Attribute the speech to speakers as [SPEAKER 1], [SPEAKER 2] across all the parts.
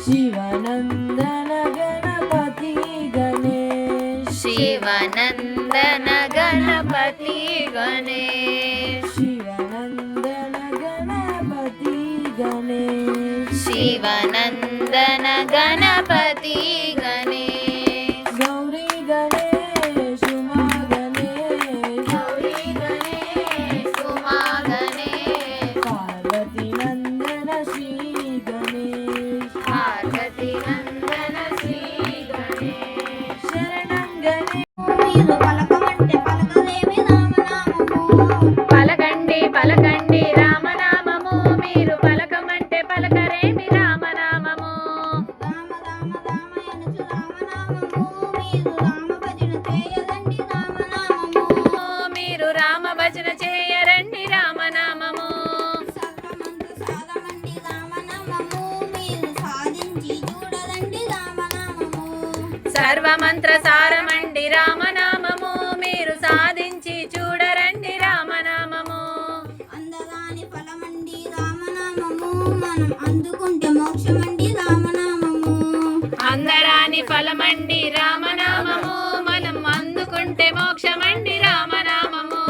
[SPEAKER 1] शिवनंदन गणपति गणेश
[SPEAKER 2] शिवनंदन गणपति गणेश
[SPEAKER 1] शिवनंदन गणपति गणेश
[SPEAKER 2] शिवनंदन गणपति गणेश
[SPEAKER 1] गौरी गणेश उमा गणेश
[SPEAKER 2] गौरी गणेश उमा गणेश
[SPEAKER 1] पार्वती नंदन श्री गणेश
[SPEAKER 2] पार्वती नंदन श्री गणेश
[SPEAKER 1] शरणं गणेश
[SPEAKER 3] మీరు పలకమంటే పలకలేమి రామనామము
[SPEAKER 2] పలకండి పలకండి రామనామము మీరు పలకమంటే పలకరేమి రామనామము
[SPEAKER 3] రామ రామ రామ ఎనుచు రామనామము మీరు రామ భజన చేయరండి రామనామము
[SPEAKER 2] మీరు రామభజన చేయరండి రామనామము
[SPEAKER 3] సర్వమంత్ర సారమండి రామనామము మీరు సాధించి చూడరండి రామనామము
[SPEAKER 2] సర్వమంత్ర సారమండి రామనామము మీరు సాధించి చూడరండి రామనామము
[SPEAKER 3] అందదాని ఫలమండి రామనామము మనం అందుకుంటే మోక్షమండి రామనామము
[SPEAKER 2] అందరాని ఫలమండి రామనామము మనం అందుకుంటే మోక్షమండి రామనామము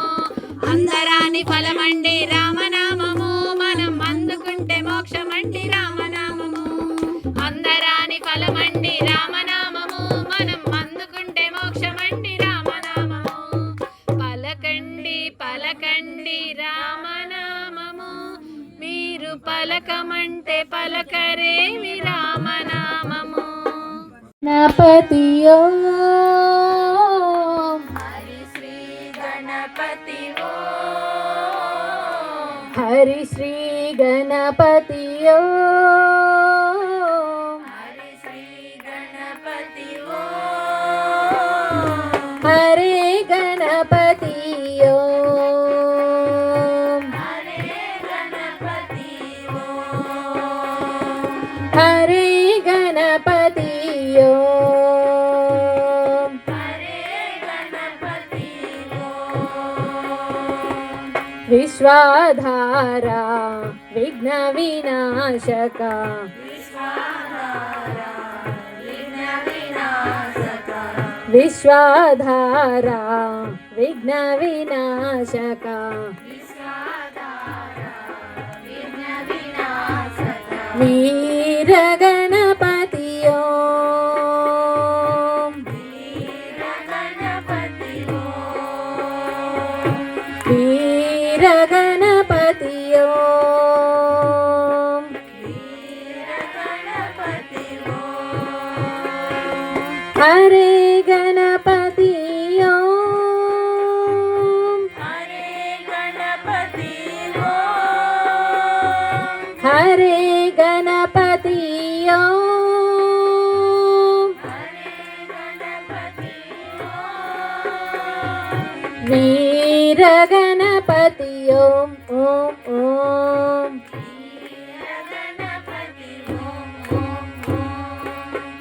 [SPEAKER 2] అందరాని ఫలమండి రామనామము మనం అందుకుంటే మోక్షమండి రామనామము అందరాని ఫలమండి రామనామము మనం అందుకుంటే మోక్షమండి రామనామము పలకండి పలకండి రామనామము మీరు పలకమంటే పలకరేమి రామనామము
[SPEAKER 1] गणपति ओम
[SPEAKER 2] హరి శ్రీ గణపతి ఓం
[SPEAKER 1] हरि श्री गणपति ओम
[SPEAKER 2] హరి శ్రీ గణపతి ఓం
[SPEAKER 1] हरे गणपति ओम
[SPEAKER 2] హరే గణపతి ఓం
[SPEAKER 1] हरे गणपति ओम
[SPEAKER 2] హరే గణపతి ఓం
[SPEAKER 1] विश्वाधारा विघ्न विनाशका
[SPEAKER 2] విశ్వాధార విఘ్న వినాశక
[SPEAKER 1] विश्वाधारा विघ्न विनाशका
[SPEAKER 2] విశ్వాధార విఘ్న వినాశక
[SPEAKER 1] वीर गणपति ओम
[SPEAKER 2] వీర గణపతి ఓం
[SPEAKER 1] वीर गणपति ओम
[SPEAKER 2] వీర గణపతి ఓం
[SPEAKER 1] हरे गणपति ओम
[SPEAKER 2] హరే గణపతి ఓం
[SPEAKER 1] हरे गणपति ओम
[SPEAKER 2] హరే గణపతి ఓం
[SPEAKER 1] वीर गणपति ओम ओम ओम
[SPEAKER 2] వీర గణపతి ఓం ఓం ఓం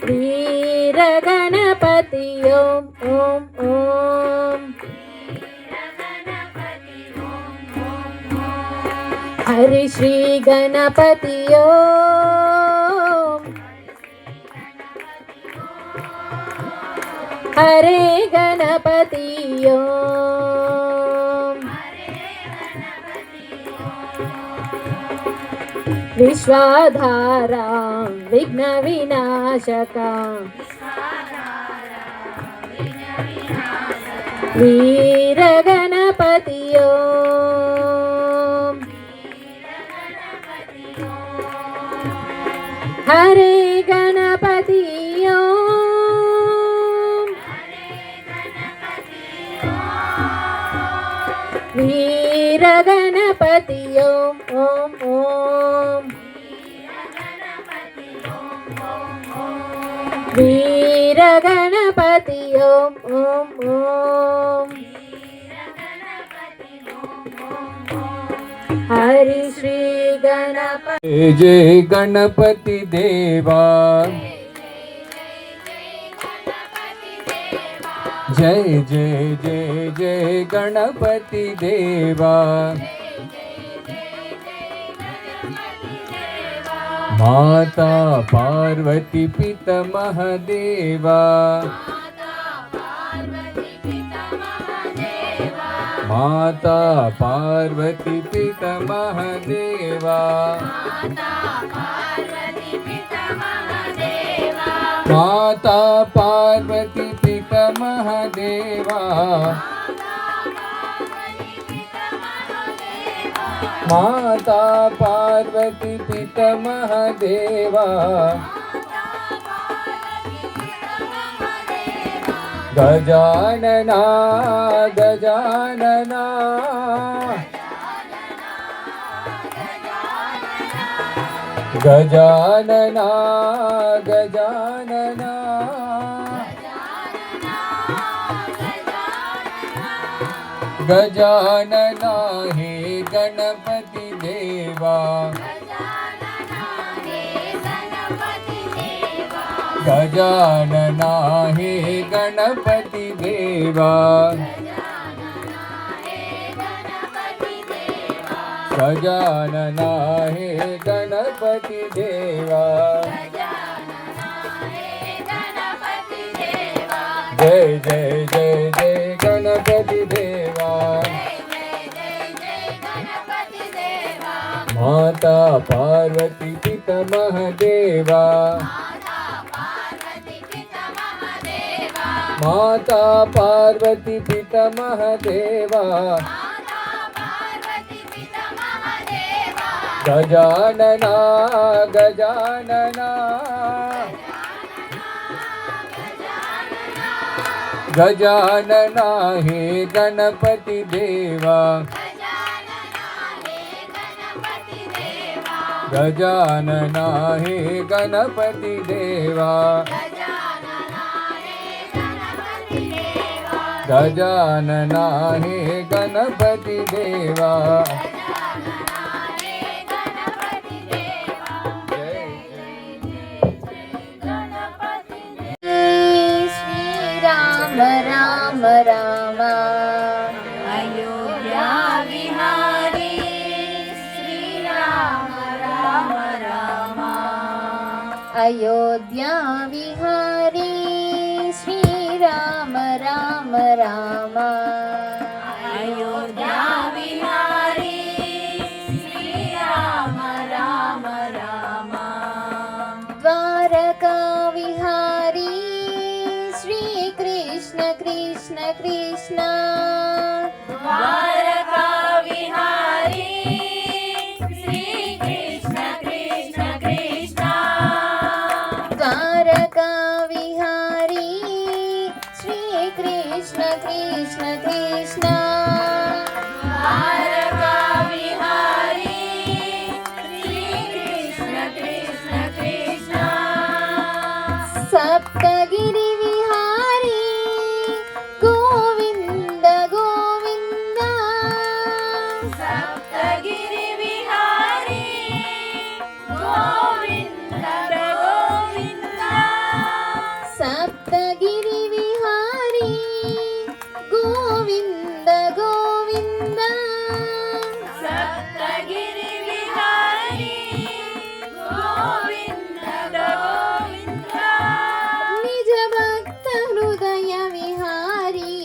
[SPEAKER 1] वीर गणपति ओम ओम ओम
[SPEAKER 2] వీర గణపతి ఓం ఓం ఓం
[SPEAKER 1] हरि श्री गणपति ओम हरे गणपति ओम विश्वाधारा विघ्न विनाशका वीर गणपति ओम हरे गणपति ओम वीर गणपति ओम ओम ओम वीर गणपति ओम ओम ओम हरि श्री गणपति
[SPEAKER 4] जय जय गणपति देवा जय जय जय जय गणपति देवा माता पार्वती पितामह देवा माता पार्वती पितामह देवा माता पार्वती पितामह देवा माता पार्वती पितामह देवा गजानना गजानना गजानना गजानना गजानना हे गणपति देवा गजानना हे गणपति देवा गजानना हे गणपति देवा जय जय जय जय गणपति देवा माता पार्वती पितामह देवा माता पार्वती पितामह देवा गजानना गजानना गजानना हे गणपति देवा गजानना हे गणपति देवा गजानना हे गणपति देवा
[SPEAKER 1] श्री राम राम राम
[SPEAKER 2] अयोध्या विहारी श्री राम राम राम
[SPEAKER 1] अयोध्या विहारी श्री राम राम राम
[SPEAKER 2] अयोध्या विहारी श्री राम राम राम
[SPEAKER 1] द्वारका विहारी श्री कृष्ण कृष्ण कृष्ण
[SPEAKER 2] द्वारका विहारी श्री कृष्ण कृष्ण कृष्ण
[SPEAKER 1] द्वारका विहारी श्री कृष्ण कृष्ण कृष्ण
[SPEAKER 2] द्वारका विहारी श्री कृष्ण कृष्ण कृष्ण
[SPEAKER 1] सप्तगिरि विहारी गोविंद गोविंद
[SPEAKER 2] सप्तगिरि विहारी गोविंद गोविंद
[SPEAKER 1] सप्तगिरि विहारी गोविंद गोविंद
[SPEAKER 2] सप्तगिरि विहारी गोविंद गोविंद
[SPEAKER 1] निज भक्त हृदय विहारी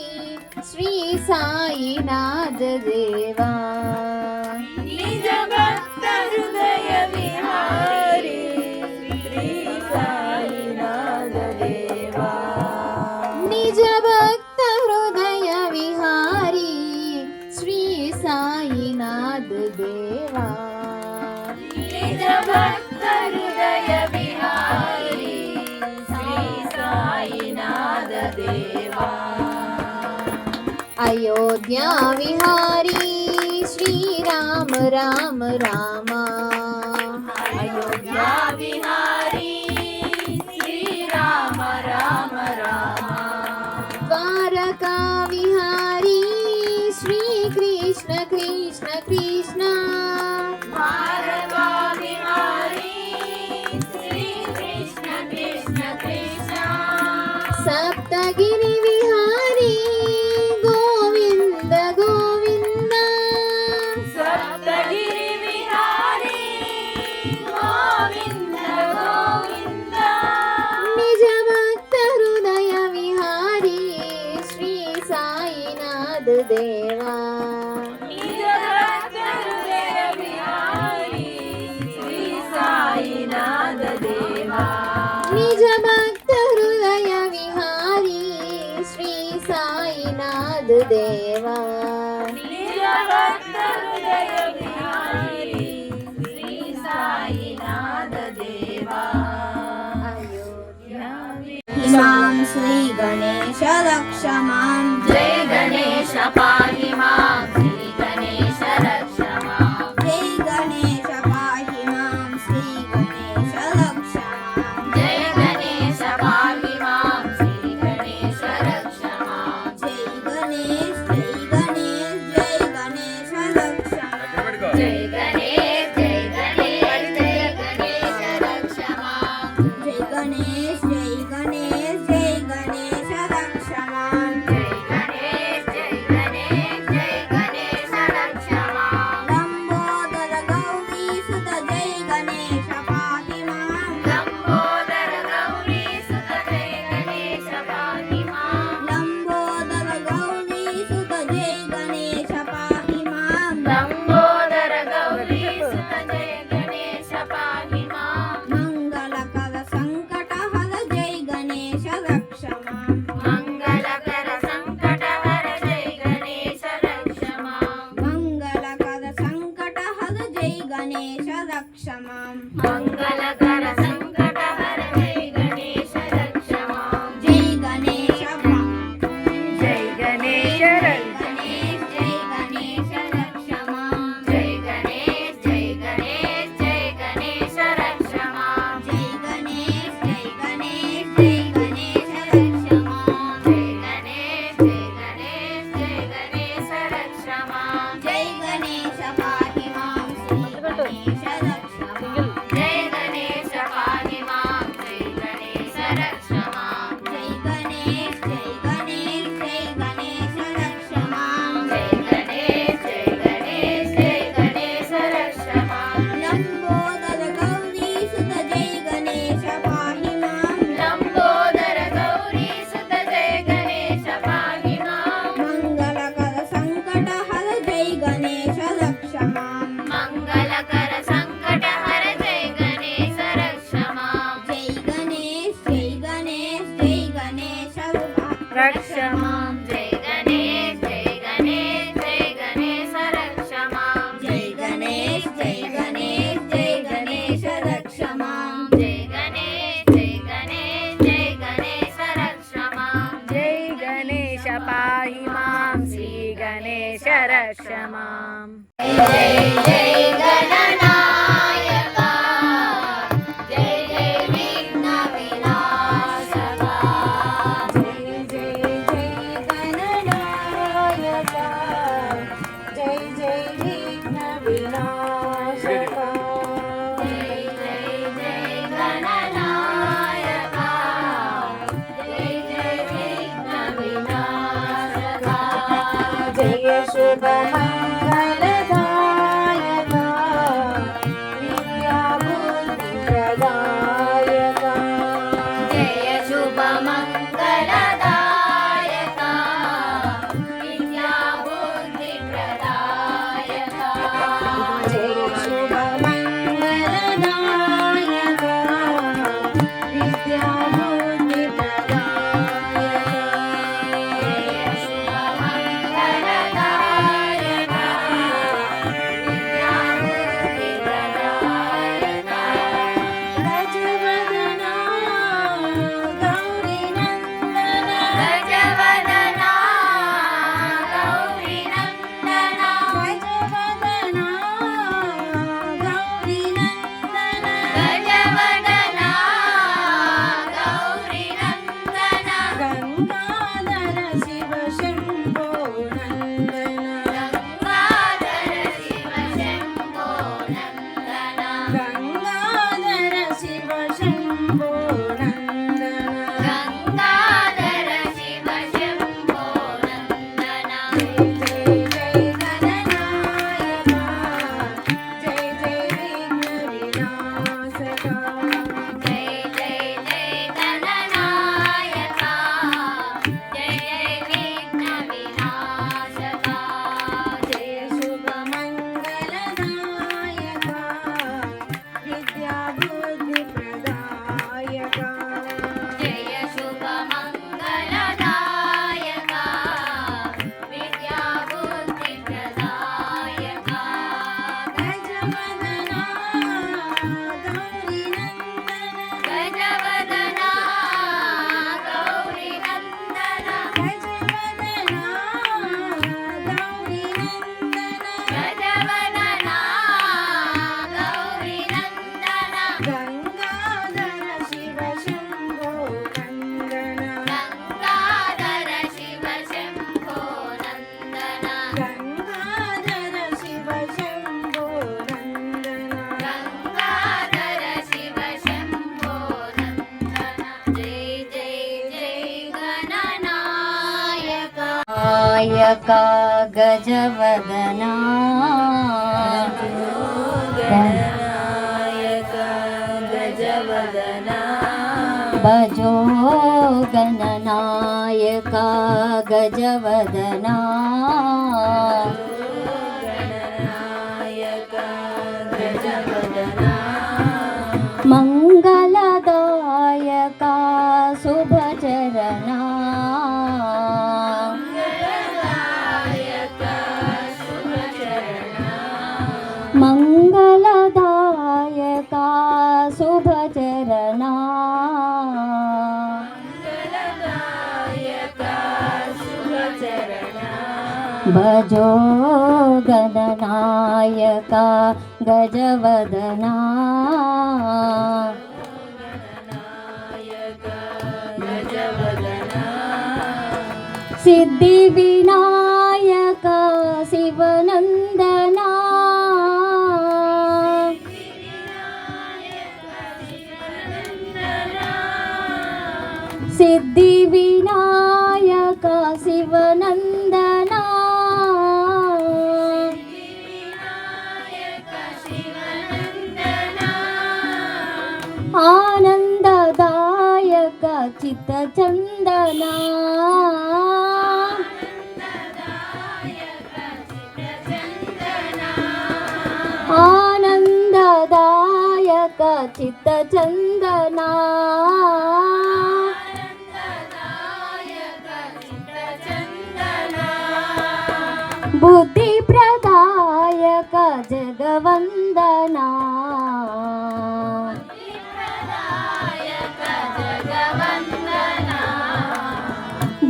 [SPEAKER 1] श्री साईनाथ देवा
[SPEAKER 2] निज भक्त हृदय विहारी श्री साईनाथ देवा
[SPEAKER 1] निज भक्त हृदय विहारी श्री साईनाथ देवा
[SPEAKER 2] निज भक्त हृदय विहारी श्री साईनाथ देवा
[SPEAKER 1] अयोध्या विहारी श्री राम राम राम
[SPEAKER 2] अयोध्या विहारी श्री राम राम राम
[SPEAKER 1] द्वारका विहारी श्री कृष्ण कृष्ण कृष्ण
[SPEAKER 2] द्वारका विहारी श्री कृष्ण कृष्ण कृष्ण
[SPEAKER 1] सप्तगिरि विहारी गोविंद गोविंद
[SPEAKER 2] सप्तगिरि विहारी गोविंद
[SPEAKER 1] निज भक्त हृदय विहारी श्री साईनाथ देवा
[SPEAKER 3] निज भक्त हृदय विहारी श्री साईनाथ देवा
[SPEAKER 1] मां श्री गणेश रक्ष मां
[SPEAKER 3] जय गणेश पाहि मां श्री गणेश रक्ष मां
[SPEAKER 1] जय गणेश पाहि मां श्री गणेश रक्ष मां
[SPEAKER 3] जय गणेश पाहि मां श्री गणेश रक्ष मां
[SPEAKER 1] जय गणेश जय गणेश रक्ष मां
[SPEAKER 3] जय गणेश जय गणेश जय गणेश रक्ष मां
[SPEAKER 1] जय गणेश जय गणेश जय गणेश रक्ष मां
[SPEAKER 3] जय गणेश जय गणेश जय गणेश रक्ष मां
[SPEAKER 1] लंबोदर गौरी सुत जय गणेश पाहि मां
[SPEAKER 3] लंबोदर गौरी सुत जय गणेश पाहि मां
[SPEAKER 1] लंबोदर गौरी सुत जय गणेश पाहि मां
[SPEAKER 3] लंबोदर गौरी सुत जय गणेश पाहि मां
[SPEAKER 1] मंगलकर संकट हर जय गणेश रक्ष मां
[SPEAKER 3] मंगलकर संकट हर जय गणेश रक्ष मां
[SPEAKER 1] मंगलकर संकट हर जय गणेश रक्ष मां
[SPEAKER 3] मंगलकर संकट हर जय गणेश रक्ष मां
[SPEAKER 1] जय गणेश
[SPEAKER 2] जय गणेश
[SPEAKER 1] गणेश जय गणेश रक्ष मां
[SPEAKER 3] जय गणेश जय गणेश जय गणेश रक्ष मां
[SPEAKER 1] जय गणेश जय गणेश जय गणेश रक्ष मां
[SPEAKER 3] जय गणेश जय गणेश जय गणेश रक्ष मां
[SPEAKER 1] जय गणेश पाहि मां श्री गणेश रक्ष मां
[SPEAKER 3] जय गणेश पाहि मां जय गणेश रक्ष मां
[SPEAKER 1] जय गणेश जय गणेश जय गणेश रक्ष मां
[SPEAKER 3] जय गणेश जय गणेश जय गणेश रक्ष मां
[SPEAKER 1] लंबोदर गौरी सुत जय गणेश पाहि मां
[SPEAKER 3] लंबोदर गौरी सुत जय गणेश पाहि मां
[SPEAKER 1] मंगलकर संकट हर जय गणेश रक्ष मां
[SPEAKER 3] मंगलकर संकट हर जय गणेश रक्ष मां
[SPEAKER 1] जय गणेश जय गणेश जय गणेश
[SPEAKER 2] रक्ष मां
[SPEAKER 3] जय गणेश जय गणेश जय गणेश रक्ष मां
[SPEAKER 1] जय गणेश जय गणेश जय गणेश रक्ष मां
[SPEAKER 3] जय गणेश जय गणेश जय गणेश रक्ष मां
[SPEAKER 2] जय गणेश पाहि मां श्री गणेश रक्ष मां
[SPEAKER 3] जय जय गणनायका जय जय विघ्न विनाशका
[SPEAKER 1] जय जय जय गणनायका जय जय विघ्न विनाशका
[SPEAKER 3] जय जय जय गणनायका जय जय विघ्न विनाशका
[SPEAKER 1] जय शुभ मंगलदायका विद्या बुद्धि प्रदायका
[SPEAKER 3] जय शुभ मंगलदायका विद्या बुद्धि प्रदायका
[SPEAKER 1] जय शुभ मंगलदायका विद्या बुद्धि प्रदायका
[SPEAKER 3] जय शुभ मंगलदायका
[SPEAKER 5] गजवदना भजो गणनायका गजवदना मंगलदायका शुभचरणा मंगलदायका शुभचरणा भजो गणनायका गजवदना सिद्धि विनायका शिवनंदना सिद्धि विनायका शिवनंदना आनंददायक चित्तचंदना आनंददायक चित्तचंदना बुद्धि प्रदायक जगवंदना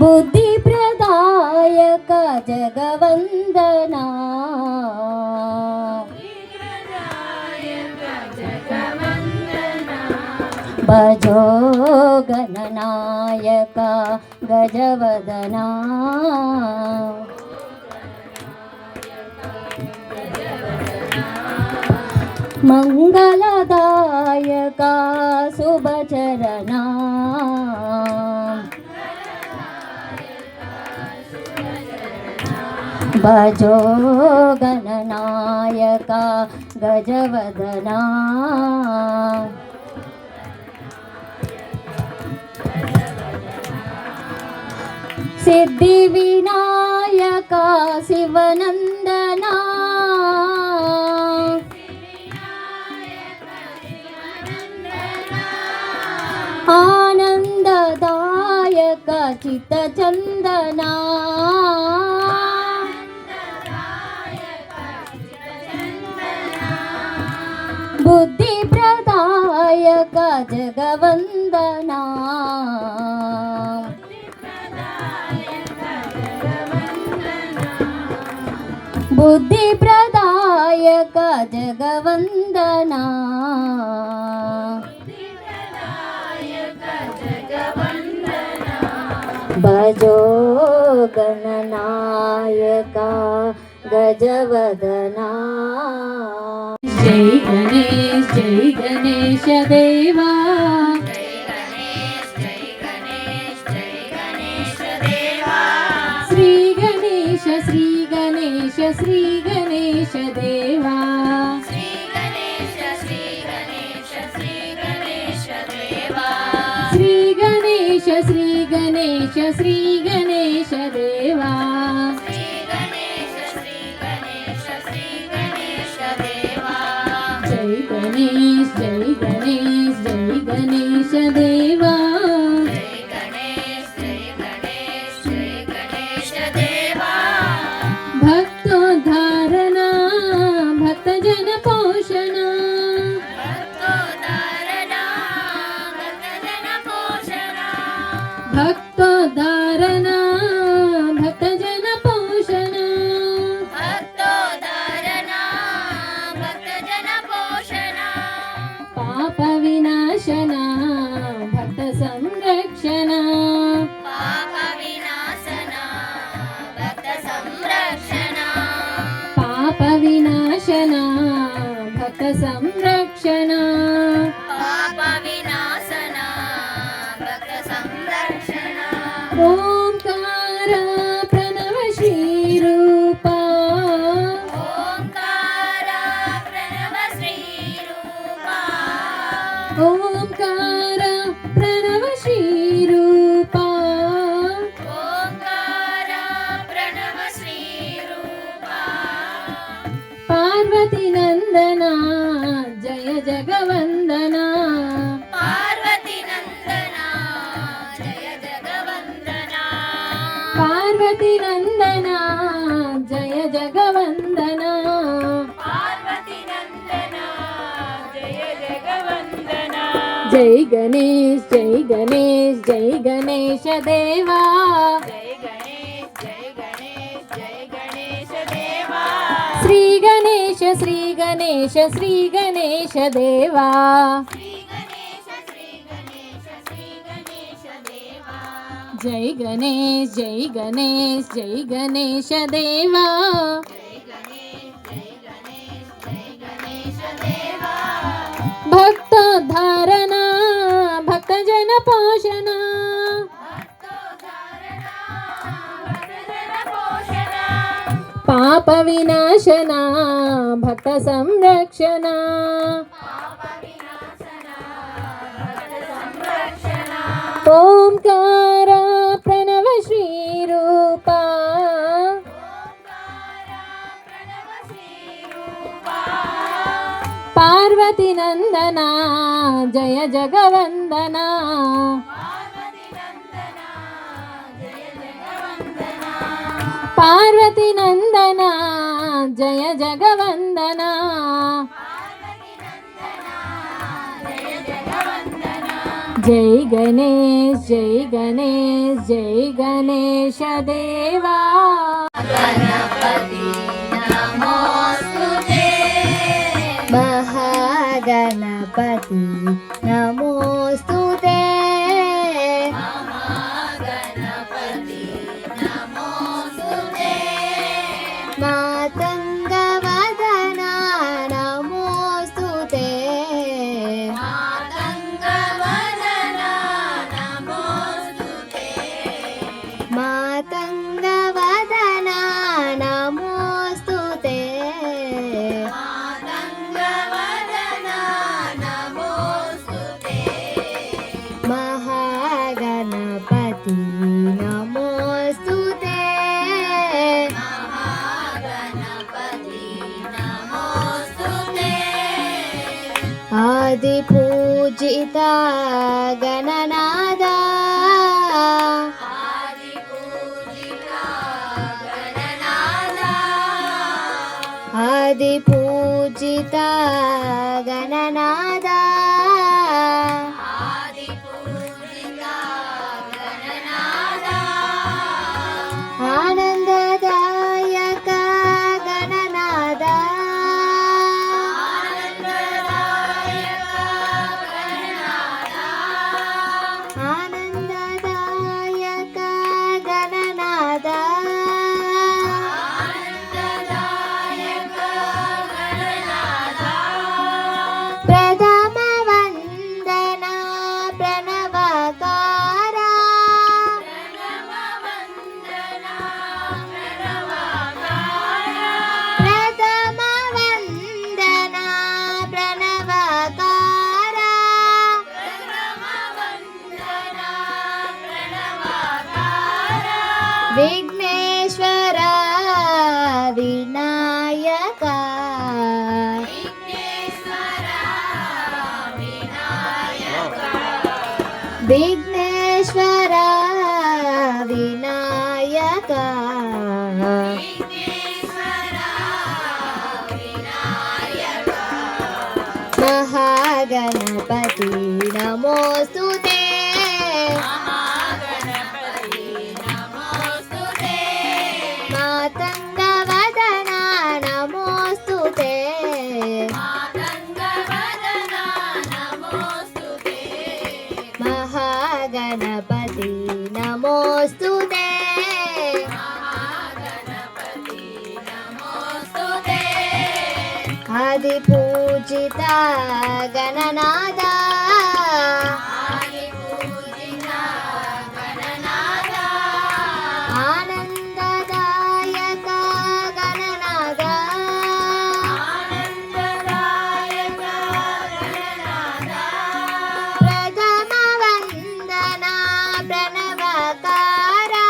[SPEAKER 5] बुद्धि प्रदायक जगवंदना भजो गणनायका गजवदना मंगलदायका शुभचरणा भजो गणनायका गजवदना सिद्धि विनायका शिवनंदना आनंददायक चित्तचंदना बुद्धि प्रदायक जगवंदना बुद्धि प्रदायक जगवंदना भजो गणनायका गजवदना जय गणेश देवा श्री गणेश श्री गणेश श्री गणेश देवा श्री गणेश श्री गणेश श्री गणेश देवा श्री गणेश श्री गणेश श्री गणेश देवा श्री गणेश श्री गणेश श्री गणेश देवा जय गणेश जय गणेश जय गणेश देवा भक्तोद्धारणा भक्तजन पोषणा भक्तोद्धारणा भक्तजन पोषणा पाप विनाशना भक्त संरक्षणा पाप विनाशना भक्त संरक्षणा ओंकार प्रणव श्री पार्वती नंदना जय जगवंदना
[SPEAKER 2] पार्वती नंदना जय जगवंदना
[SPEAKER 5] जय गणेश जय गणेश जय गणेश देवा
[SPEAKER 2] जय गणेश जय गणेश जय गणेश देवा
[SPEAKER 5] श्री गणेश श्री गणेश श्री गणेश देवा
[SPEAKER 2] श्री गणेश श्री गणेश श्री गणेश देवा
[SPEAKER 5] जय गणेश जय गणेश जय गणेश देवा
[SPEAKER 2] जय गणेश जय गणेश जय गणेश देवा
[SPEAKER 5] भक्त धारणा भक्त जन पोषणा पाप विनाशना भक्त संरक्षणा ओंकार प्रणव श्री रूपा पार्वती नंदना जय जगवंदना पार्वती नंदना जय जगवंदना जय गणेश जय गणेश जय गणेश देवा
[SPEAKER 3] गणपति नमोस्तुते
[SPEAKER 1] महागणपति नमोस्तुते
[SPEAKER 3] गणपति नमोस्तुते
[SPEAKER 1] मातङ्गवदना नमोस्तुते
[SPEAKER 3] मातङ्गवदना नमोस्तुते
[SPEAKER 1] मातङ्गवदना नमोस्तुते
[SPEAKER 3] मातङ्गवदना नमोस्तुते
[SPEAKER 1] महागणपति नमोस्तुते
[SPEAKER 3] गणपति नमोस्तुते
[SPEAKER 1] आदिपूजिता गणनादा
[SPEAKER 3] आदिपूजिता गणनादा
[SPEAKER 1] आदिपूजिता गणनादा
[SPEAKER 3] आदिपूजिता गणनादा
[SPEAKER 1] आनन्ददायक गणनादा आनन्ददायक गणनादा प्रथम वन्दना प्रणवकारा प्रथम वन्दना प्रणवकारा विघ्नेश्वर विनायका विघ्नेश्वर विनायका महागणपति नमोस्तुते मातङ्गवदना नमोस्तुते महागणपति नमोस्तुते आदिपूजिता गणनादा आनन्ददायक गणनादा प्रथम वन्दना प्रणवकारा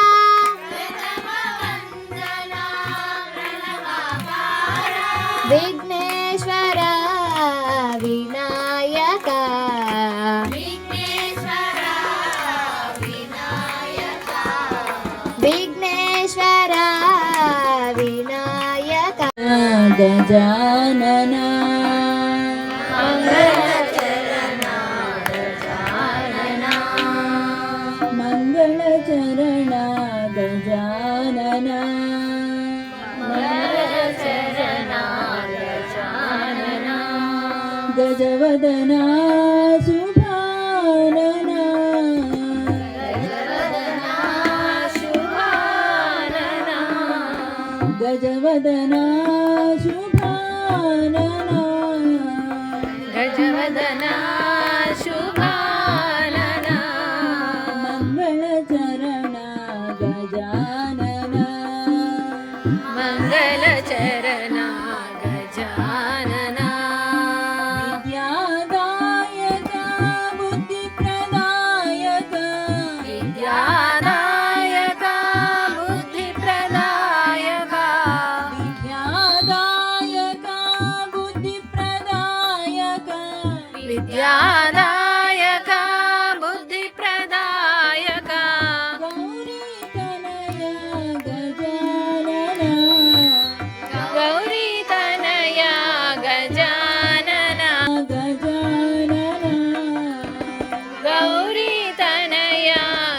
[SPEAKER 1] विघ्नेश्वर विनायका
[SPEAKER 5] गजानना मंगलचरणा गजानना गजवदना शुभानना गजवदना शुभानना
[SPEAKER 2] गजवदना शुभानना
[SPEAKER 5] मंगलचरणा गजानना
[SPEAKER 2] मंगलचरणा गजानना
[SPEAKER 5] विद्यादायक बुद्धिप्रदायक
[SPEAKER 2] विद्यादायक बुद्धिप्रदायक
[SPEAKER 5] विद्यादायक बुद्धिप्रदायक
[SPEAKER 2] विद्यादायक बुद्धिप्रदायक
[SPEAKER 5] गौरी तनया गजानना
[SPEAKER 2] गौरी तनया
[SPEAKER 5] गजानना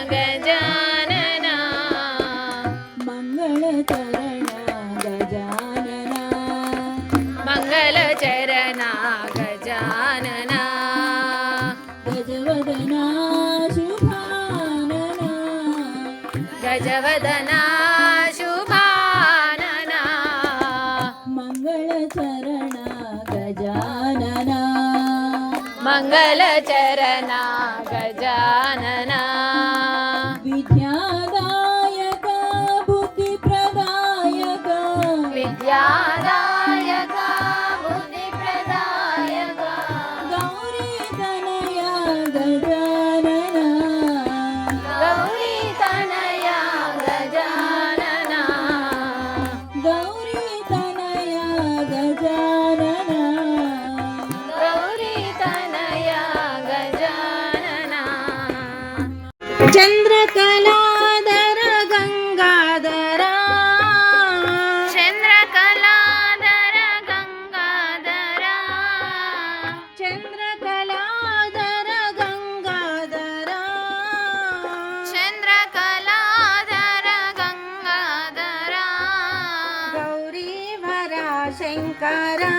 [SPEAKER 2] गजानना
[SPEAKER 5] मंगलचरणा गजानना
[SPEAKER 2] मंगलचरणा गजानना
[SPEAKER 5] गजवदना शुभानना
[SPEAKER 2] गजवदना शुभानना
[SPEAKER 5] मंगलचरणा गजानना
[SPEAKER 2] मंगलचरणा गजानना
[SPEAKER 5] विद्यादायक बुद्धिप्रदायक
[SPEAKER 2] विद्यादायक बुद्धिप्रदायक
[SPEAKER 5] गौरी तनया गजानना
[SPEAKER 2] गौरी तनया गजानना
[SPEAKER 5] गौरी तनया गजानना
[SPEAKER 2] गौरी तनया गजानना
[SPEAKER 5] चंद्रकलाधर गंगाधरा
[SPEAKER 2] चंद्रकलाधर गंगाधरा
[SPEAKER 5] चंद्रकलाधर गंगाधरा
[SPEAKER 2] चंद्रकलाधर गंगाधरा
[SPEAKER 5] गौरीवरा शंकरा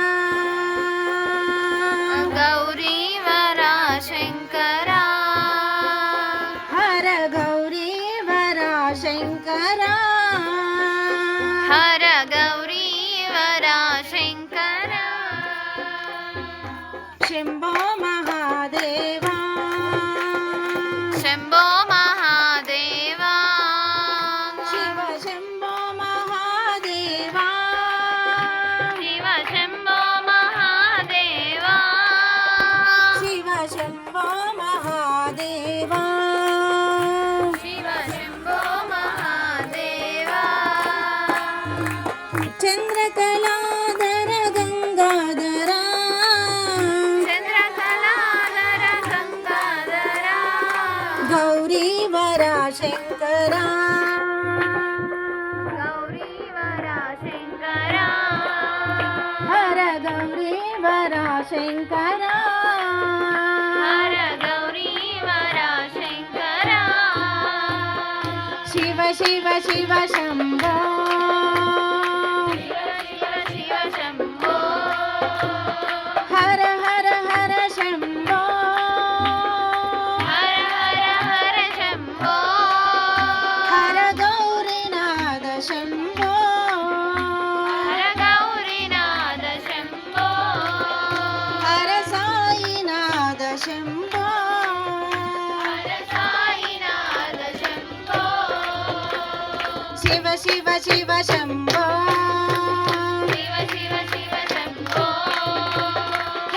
[SPEAKER 2] गौरीवरा शंकरा
[SPEAKER 5] हर गौरीवरा शंकरा
[SPEAKER 2] हर गौरीवरा शंकरा
[SPEAKER 5] शंभो महादेवा
[SPEAKER 2] शंभो महादेवा
[SPEAKER 5] शिव शंभो महादेवा
[SPEAKER 2] शिव शंभो महादेवा
[SPEAKER 5] शिव शंभो महादेवा
[SPEAKER 2] शिव शंभो महादेवा
[SPEAKER 5] चंद्रकलाधर गंगाधरा
[SPEAKER 2] चंद्रकलाधर गंगाधरा
[SPEAKER 5] गौरीवरा शंकरा
[SPEAKER 2] गौरीवरा शंकरा
[SPEAKER 5] हर गौरीवरा शंकरा
[SPEAKER 2] हर गौरीवरा शंकरा
[SPEAKER 5] शिव शिव शिव शंभो
[SPEAKER 2] शिव शिव शंभो
[SPEAKER 5] हर हर हर शंभो
[SPEAKER 2] हर हर हर शंभो
[SPEAKER 5] हर गौरीनाथ शंभो
[SPEAKER 2] हर गौरीनाथ शंभो
[SPEAKER 5] हर साईनाथ शंभो
[SPEAKER 2] हर साईनाथ शंभो
[SPEAKER 5] शिव शिव शिव शंभो
[SPEAKER 2] शिव शिव शिव शंभो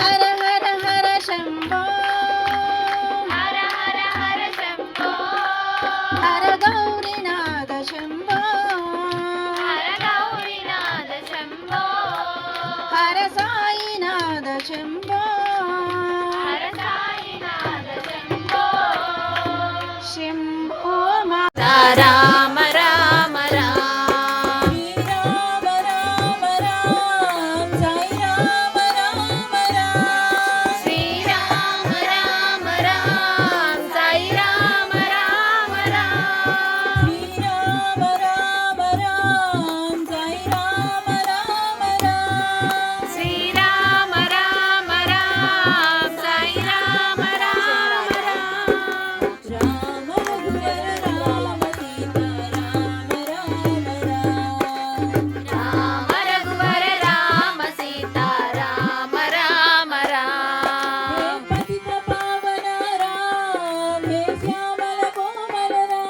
[SPEAKER 5] हर हर हर शंभो
[SPEAKER 2] हर हर हर शंभो
[SPEAKER 5] हर गौरीनाथ शंभो
[SPEAKER 2] हर गौरीनाथ शंभो
[SPEAKER 5] हर साईनाथ शंभो
[SPEAKER 2] हर साईनाथ शंभो
[SPEAKER 5] शंभो
[SPEAKER 2] राम राम राम
[SPEAKER 5] राम राम శ్యామల కోమల రామ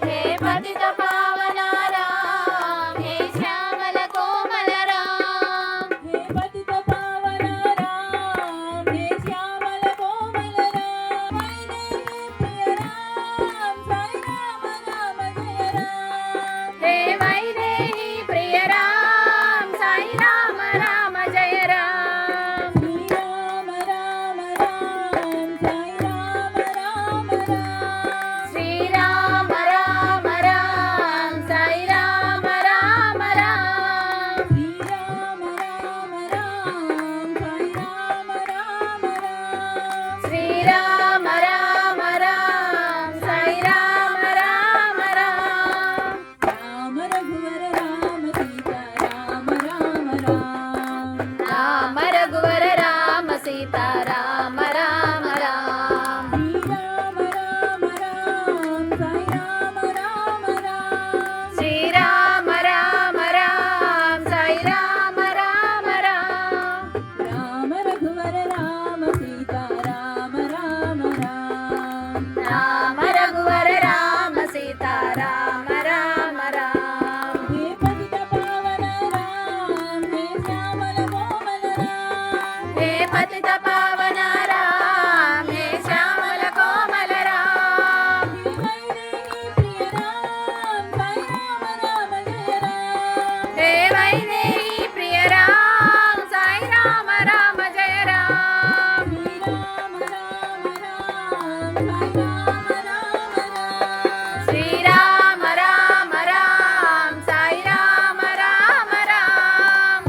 [SPEAKER 3] హే పతిత పావన రామ హే శ్యామల కోమల రామ
[SPEAKER 5] హే పతిత పావన రామ హే శ్యామల కోమల రామ వైదేహి ప్రియ రామ సాయి రామ రామ జయ రామ
[SPEAKER 3] హే వైదేహి ప్రియ రామ సాయి రామ రామ జయ రామ శ్రీరామ రామ రామ సాయి రామ రామ రామ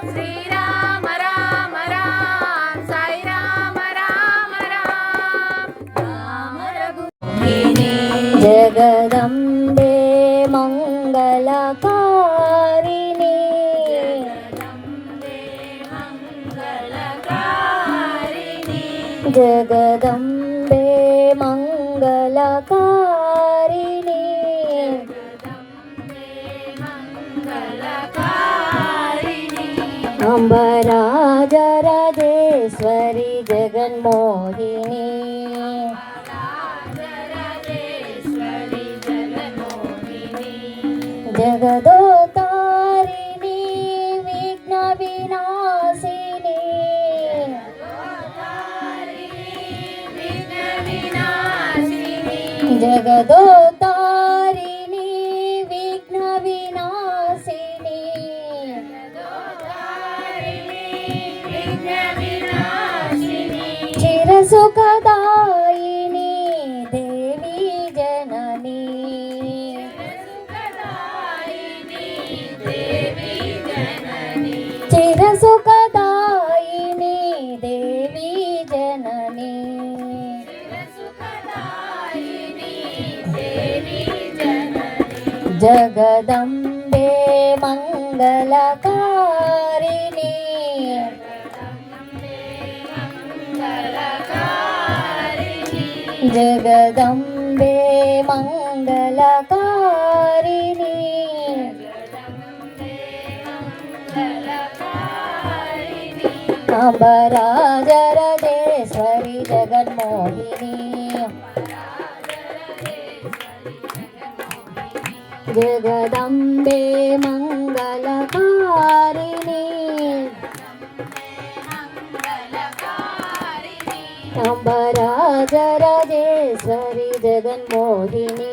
[SPEAKER 3] శ్రీరామ రామ రామ సాయి రామ రామ రామ
[SPEAKER 5] జగదంబే మంగళకారిణి జగదంబే మంగళకారిణి అంబరాజరాజేశ్వరి జగన్మోహిని జగదోతారిణి విఘ్న వినాశిని జగదోతారిణి విఘ్న వినాశిని చిరసుఖదాయిని దేవి జనని చిరసుఖదాయిని దేవి జనని జగదంబే మంగళకారిణి జగదంబే మంగళకారిణి అంబరాజరాజేశ్వరి జగన్మోహిని జగదంబే మంగళకారిణి అంబరాజరాజేశ్వరి జగన్మోహిని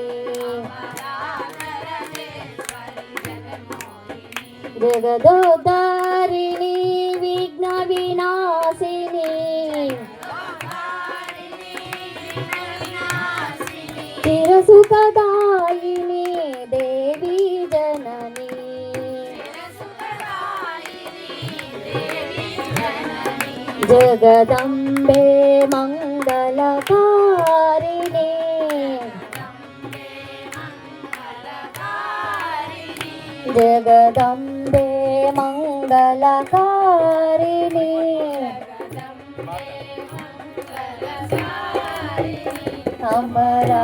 [SPEAKER 5] జగదోదారిణి విఘ్న వినాశిని చిరసుఖదాయిని దేవి జనని జగదంబే మంగళకారిణి జగదంబే మంగళకారిణి అమరా